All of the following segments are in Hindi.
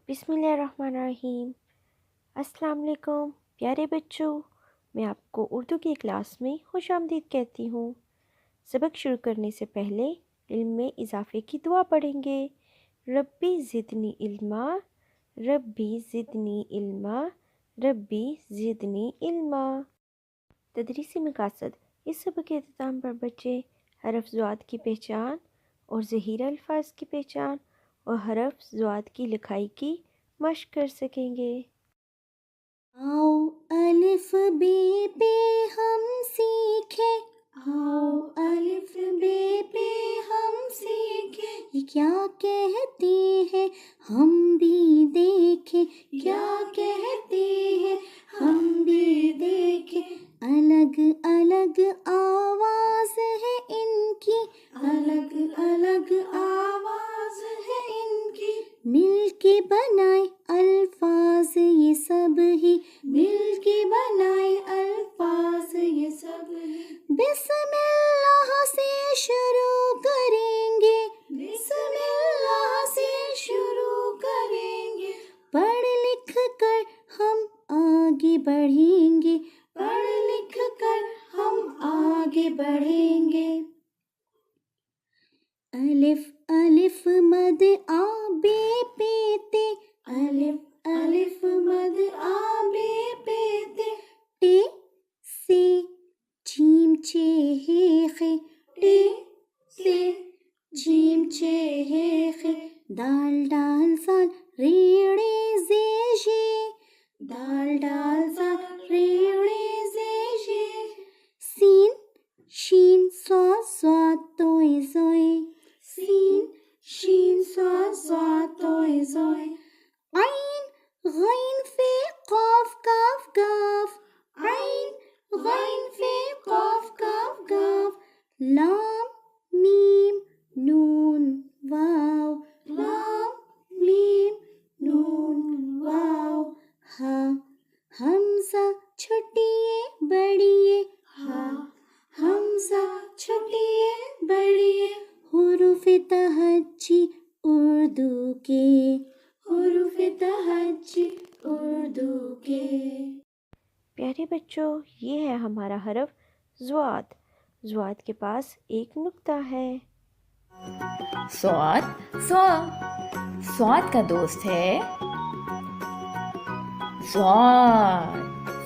बिस्मिल्लाहिर्रहमानिर्रहीम। अस्सलाम वालेकुम प्यारे बच्चों, मैं आपको उर्दू की क्लास में खुशामदीद कहती हूँ। सबक शुरू करने से पहले इल्म में इजाफ़े की दुआ पढ़ेंगे। रब्बी ज़िदनी इल्मा, रब्बी ज़िदनी इल्मा, रब्बी ज़िदनी इल्मा। तदरीसी मकासद। इस सबक के अख्ताम पर बच्चे हरफ ज़ात की पहचान और ज़हीरा अल्फाज की पहचान और हरफ ज़ात की लिखाई की मश्क कर सकेंगे। आओ अलिफ बे पे हम सीखे, आओ अलिफ बे पे हम सीखे, ये क्या कहती है हम भी देखें, क्या कहती है हम भी देखें। अलग अलग आवाज़ है इनकी, अलग अलग आवाज़ है इनकी, मिलके बनाए अल्फाज ये सब ही, मिलके बनाए अल्फाज ये सब ही। बिस्मिल्लाह से शुरू करेंगे, बिस्मिल्लाह से शुरू करेंगे, पढ़ लिख कर हम आगे बढ़ेंगे, पढ़ लिख कर हम आगे बढ़ेंगे। अलिफ अलिफ मद आ बे पे ते, अलिफ अलिफ मद आ बे पे ते, टे से जीम चे हे खे, टे से जीम चे हे खे, दाल डाल साल रेड़े जे शे, दाल डाल साल रेड़े जे शे, सीन शीन स्वाद स्वाद तोय जोय, सीन शीन स्वाद स्वाद तोय जोय, आइन गैन फे काफ काफ गाफ, आइन गैन फे काफ काफ गाफ, लाम मीम नून वाव, लाम मीम नून वाव, हा हमजा छुटिए बड़िए, हा हमजा छुटिए बड़िए, हुरूफ तहज्जी उर्दू के, हुरूफ तहज्जी उर्दू के। प्यारे बच्चों, ये है हमारा हरफ ज़्वाद। ज़्वाद के पास एक नुक्ता है। स्वाद स्वाद का दोस्त है स्वाद।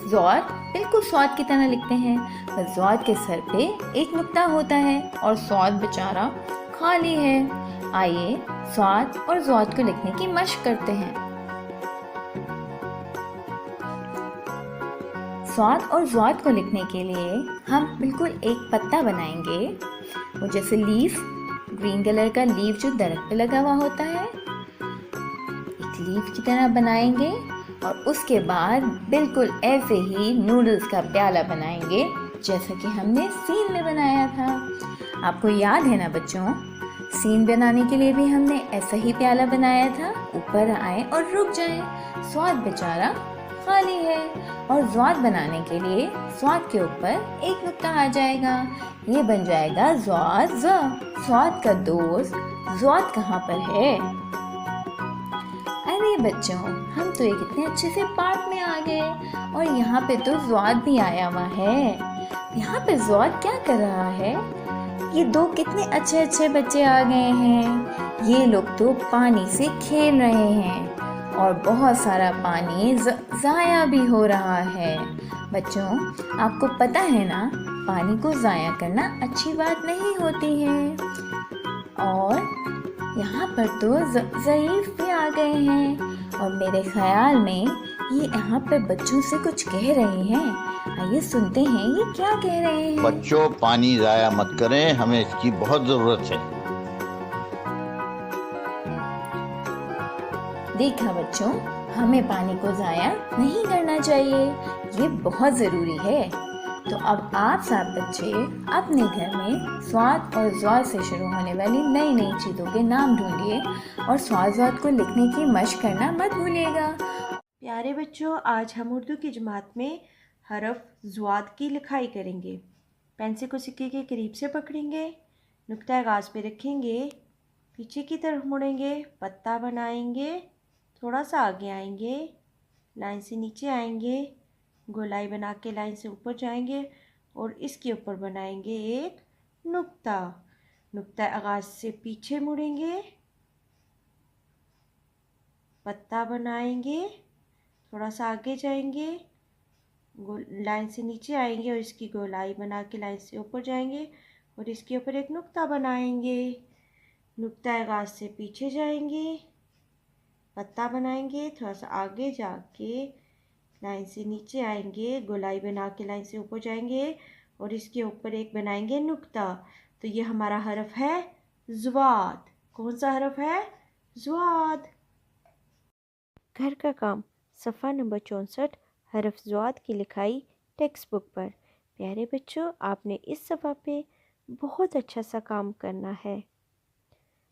स्वाद बिल्कुल स्वाद की तरह लिखते हैं, पर स्वाद के सर पे एक नुक्ता होता है और स्वाद बेचारा खाली है। आइए स्वाद और स्वाद को लिखने की मशक करते हैं। स्वाद और स्वाद को लिखने के लिए हम बिल्कुल एक पत्ता बनाएंगे, वो जैसे लीफ, ग्रीन कलर का लीफ जो दरख्त पे लगा हुआ होता है, एक लीफ की तरह बनाएंगे। और उसके बाद बिल्कुल ऐसे ही नूडल्स का प्याला बनाएंगे जैसा कि हमने सीन में बनाया था। आपको याद है ना बच्चों, सीन बनाने के लिए भी हमने ऐसा ही प्याला बनाया था। ऊपर आए और रुक जाए, स्वाद बेचारा खाली है। और स्वाद बनाने के लिए स्वाद के ऊपर एक नुक्ता आ जाएगा, ये बन जाएगा स्वाद ज़। स्वाद का दोस्त स्वाद कहाँ पर है? अरे बच्चों, हम तो एक इतने अच्छे से पाठ में आ गए और यहाँ पे तो स्वाद भी आया हुआ है। यहाँ पे स्वाद क्या कर रहा है? ये दो कितने अच्छे अच्छे बच्चे आ गए हैं। ये लोग तो पानी से खेल रहे हैं और बहुत सारा पानी ज़ाया भी हो रहा है। बच्चों, आपको पता है ना, पानी को ज़ाया करना अच्छी बात नहीं होती है। और यहाँ पर तो ज़ईफ़ भी आ गए हैं और मेरे ख्याल में ये यहाँ पर बच्चों से कुछ कह रहे हैं। आइए सुनते हैं ये क्या कह रहे हैं। बच्चों, पानी ज़ाया मत करें, हमें इसकी बहुत ज़रूरत है। देखा बच्चों, हमें पानी को ज़ाया नहीं करना चाहिए, ये बहुत ज़रूरी है। तो अब आप सब बच्चे अपने घर में स्वाद और ज़्वाद से शुरू होने वाली नई नई चीज़ों के नाम ढूंढिए और स्वाद ज़्वाद को लिखने की मशक करना मत भूलिएगा। प्यारे बच्चों, आज हम उर्दू की जमात में हरफ ज़्वाद की लिखाई करेंगे। पेंसिल को सिक्के के करीब से पकड़ेंगे, नुक्ता आगाज़ पे रखेंगे, पीछे की तरफ मुड़ेंगे, पत्ता बनाएंगे, थोड़ा सा आगे आएंगे, लाइन से नीचे आएंगे, गोलाई बना के लाइन से ऊपर जाएंगे और इसके ऊपर बनाएंगे एक नुक्ता। नुक्ता आगाज से पीछे मुड़ेंगे, पत्ता बनाएंगे, थोड़ा सा आगे जाएंगे, लाइन से नीचे आएंगे और इसकी गोलाई बना के लाइन से ऊपर जाएंगे और इसके ऊपर एक नुक्ता बनाएंगे। नुक्ता आगाज से पीछे जाएंगे, पत्ता बनाएंगे, थोड़ा सा आगे जाके लाइन से नीचे आएंगे, गोलाई बना के लाइन से ऊपर जाएंगे और इसके ऊपर एक बनाएंगे नुक्ता। तो ये हमारा हरफ है ज़्वाद। कौन सा हरफ है? ज़्वाद। घर का काम सफ़ा नंबर 64 हरफ ज़्वाद की लिखाई टेक्स्ट बुक पर। प्यारे बच्चों, आपने इस सफ़ा पे बहुत अच्छा सा काम करना है।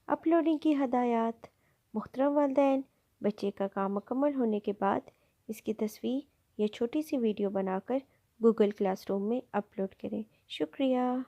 अपलोडिंग की हदायत। मुहतरम वालिदैन, बच्चे का काम मुकम्मल होने के बाद इसकी तस्वीर या छोटी सी वीडियो बनाकर गूगल क्लासरूम में अपलोड करें। शुक्रिया।